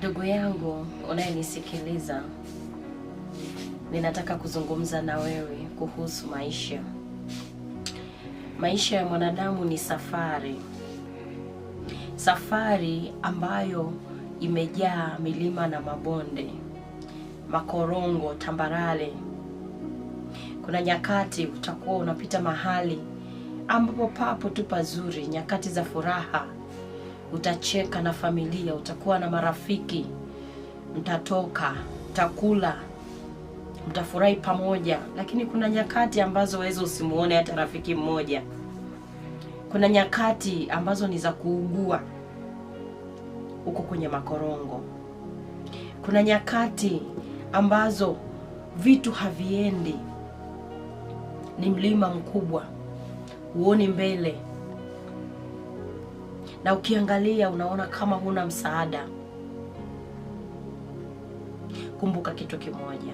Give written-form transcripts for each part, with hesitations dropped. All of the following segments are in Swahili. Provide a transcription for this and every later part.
Ndugu yangu unayenisikiliza, ninataka kuzungumza na wewe kuhusu maisha. Maisha ya mwanadamu ni safari. Safari ambayo imejaa milima na mabonde, makorongo, tambarare. Kuna nyakati utakuwa unapita mahali ambapo papo tu pazuri, nyakati za furaha. Utacheka na familia, utakuwa na marafiki, mtatoka, mtakula, mtafurahi pamoja. Lakini kuna nyakati ambazo wewe usimuone hata rafiki mmoja. Kuna nyakati ambazo ni za kuugua uko kwenye makorongo. Kuna nyakati ambazo vitu haviendi, ni mlima mkubwa, huoni mbele, na ukiangalia unaona kama huna msaada. Kumbuka kitu kimoja,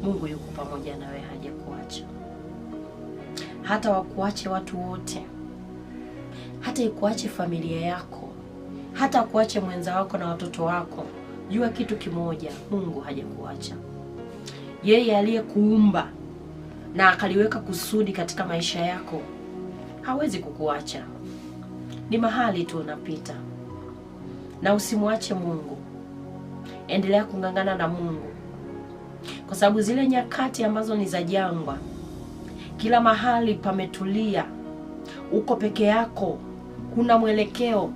Mungu yuko pamoja nawe, hajakuacha. Hata wakuache watu wote, hata ikuache familia yako, hata kuache mwenza wako na watoto wako, jua kitu kimoja, Mungu hajakuacha. Yeye aliyekuumba na akaliweka kusudi katika maisha yako hawezi kukuacha. Ni mahali tu unapita, na usimwache Mungu. Endelea kung'ang'ana na Mungu, kwa sababu zile nyakati ambazo ni za jangwa, kila mahali pametulia, uko peke yako, huna mwelekeo,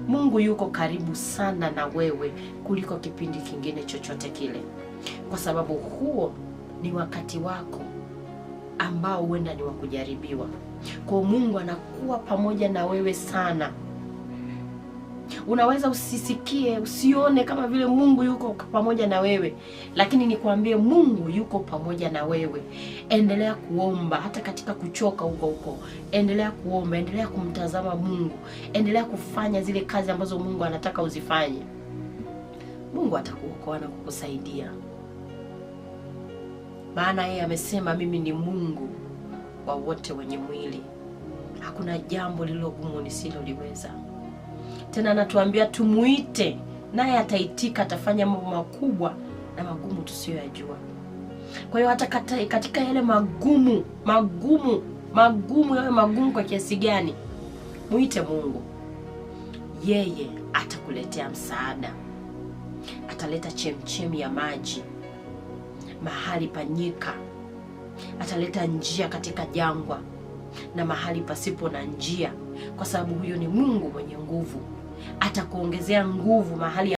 Mungu yuko karibu sana na wewe kuliko kipindi kingine chochote kile, kwa sababu huo ni wakati wako ambao huenda ni wa kujaribiwa. Kwa Mungu anakuwa pamoja na wewe sana. Unaweza usisikie, usione kama vile Mungu yuko pamoja na wewe, lakini nikwambie Mungu yuko pamoja na wewe. Endelea kuomba hata katika kuchoka huko. Endelea kuomba, endelea kumtazama Mungu, endelea kufanya zile kazi ambazo Mungu anataka uzifanye. Mungu atakuokoa na kukusaidia. Maana yeye amesema, mimi ni Mungu wa wote wenye mwili. Hakuna jambo lililo gumu nisiloliweza. Tena anatuambia tumuite, naye ataitika, atafanya mambo makubwa na magumu tusiyoyajua. Kwa hiyo hata katika yale magumu yawe magumu kwa kiasi gani, muite Mungu. Yeye atakuletea msaada. Ataleta chemchemi ya maji mahali pa nyika. Ataleta njia katika jangwa na mahali pasipo na njia, kwa sababu huyo ni Mungu mwenye nguvu. Atakuongezea nguvu mahali